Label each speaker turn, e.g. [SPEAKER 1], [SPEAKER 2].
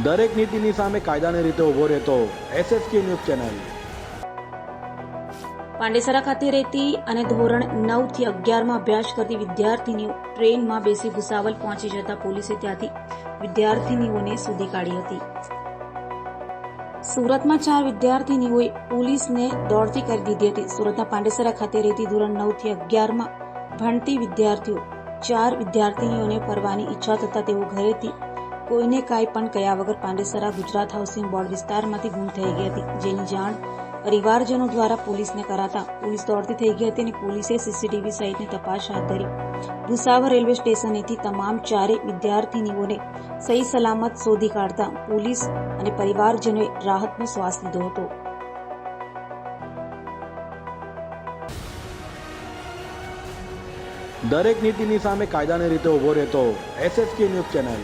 [SPEAKER 1] દરેક નીતિની સામે કાયદાની રીતે ઊભો રહેતો SSK ન્યૂઝ ચેનલ.
[SPEAKER 2] પાંડેસરા ખાતે રહેતી અને ધોરણ 9 થી 11 માં અભ્યાસ કરતી વિદ્યાર્થીનીઓ ટ્રેનમાં બેસી ભુસાવલ પહોંચી જતા પોલીસે ત્યાંથી વિદ્યાર્થીનીઓને શોધી કાઢી હતી. સુરતમાં 4 વિદ્યાર્થીનીઓએ પોલીસને દોડતી કરી દીધી હતી. સુરતના પાંડેસરા ખાતે રહેતી ધોરણ 9 થી 11 માં ભણતી વિદ્યાર્થીઓ 4 વિદ્યાર્થીનીઓને ફરવાની ઈચ્છા થતા તેઓ ઘરેથી કોઈને કાંઈ પણ કહ્યા વગર પાંડેસરા ગુજરાત હાઉસિંગ બોર્ડ વિસ્તારમાંથી ગુમ થઈ ગઈ હતી. જેની જાણ પરિવારજનો દ્વારા પોલીસને કરાતા પોલીસ દોડતી થઈ ગઈ હતી અને પોલીસે સીસીટીવી સહિતની તપાસ હાથ ધરી ભુસાવલ રેલવે સ્ટેશનેથી તમામ 4 વિદ્યાર્થીનીઓને સહી સલામત શોધી કાઢતા પોલીસ અને પરિવારજનોએ રાહતનો શ્વાસ લીધો હતો.
[SPEAKER 1] દરેક નીતિની સામે કાયદાની રીતે ઊભો રહેતો SSK ન્યૂઝ ચેનલ.